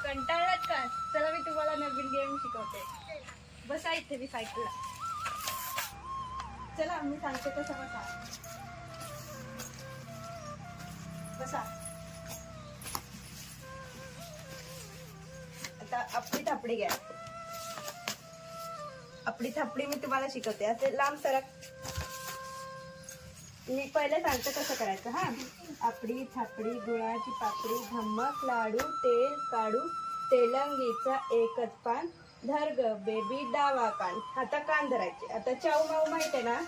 कंटाळलात का? चला मी तुम्हाला नवीन गेम शिकवते. बसा इथे मी सायकलला. चला मी सांगते कसं बसा. बसा. आता आपली थापडी घ्या. आपली थापडी मी तुम्हाला शिकवते. असे लांब सरक. मी पहिले सांगते कसं करायचं. हा, आपली थापडी गुळाची पापडी धम्मक लाडू तेल काढू तेलंगीचा एकच पान धर ग बेबी डावा कान. आता कान धरायचे. आता चाऊ माऊ माहित आहे ना?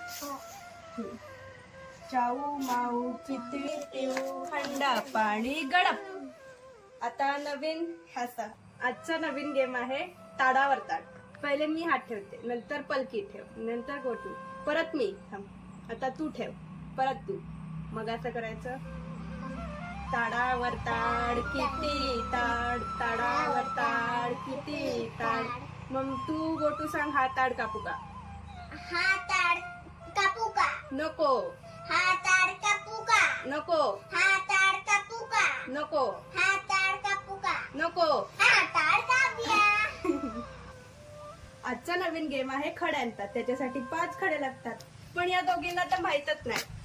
चाऊ माऊ किती पिऊ हंडा पाणी गडप. आता नवीन हसा. आजचा नवीन गेम आहे ताडावर ताड. पहिले मी हात ठेवते, नंतर पलकी ठेव, नंतर गोटू, परत मी. आता तू ठेव, परत तू. मग असं करायचं. ताडावर ताड किती ताड ताडावर ताड किती ताड. मग तू गोटू सांग हा ताड कापू का? हा ताड कापू का? नको. हा ताड कापू का? नको. हा ताड कापू का? नको. हा ताड कापू का? नको. हा ताड कापूया. आजचा नवीन गेम आहे खड्यांचा. त्याच्यासाठी 5 खडे लागतात. पण या दोघींना तर माहीतच नाही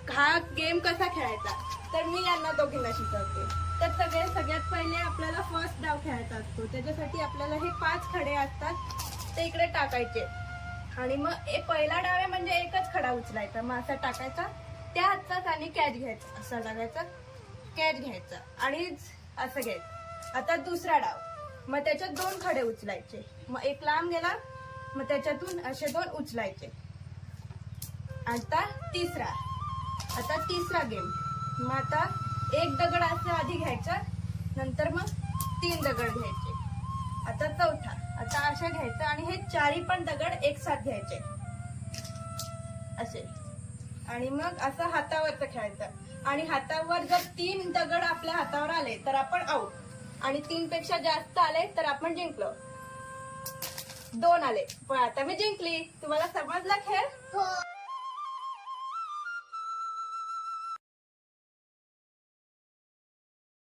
हा गेम कसा खेळायचा. तर मी यांना दोघींना शिकवते. तर सगळ्यात पहिले आपल्याला फर्स्ट डाव खेळायचा असतो. त्याच्यासाठी आपल्याला हे 5 खडे असतात ते इकडे टाकायचे. आणि मग पहिला डाव आहे म्हणजे एकच खडा उचलायचा. मग असा टाकायचा त्या हातात आणि कॅच घ्यायचा. असा टाकायचा कॅच घ्यायचा आणि असं घ्यायचं. आता दुसरा डाव. मग त्याच्यात 2 खडे उचलायचे. मग एक लांब गेला मग त्याच्यातून असे 2 उचलायचे. आता तिसरा गेम. मग आता एक दगड असं आधी घ्यायचा, नंतर मग 3 दगड घ्यायचे. आता चौथा. आता अशा घ्यायचं आणि हे 4 पण दगड एक साथ घ्यायचे असे. आणि मग असं हातावरचं खेळायचं. आणि हातावर जर 3 दगड आपल्या हातावर आले तर आपण आउट. आणि 3 पेक्षा जास्त आले तर आपण जिंकलो. 2 आले पण आता मी जिंकली. तुम्हाला समजला खेळ? हो.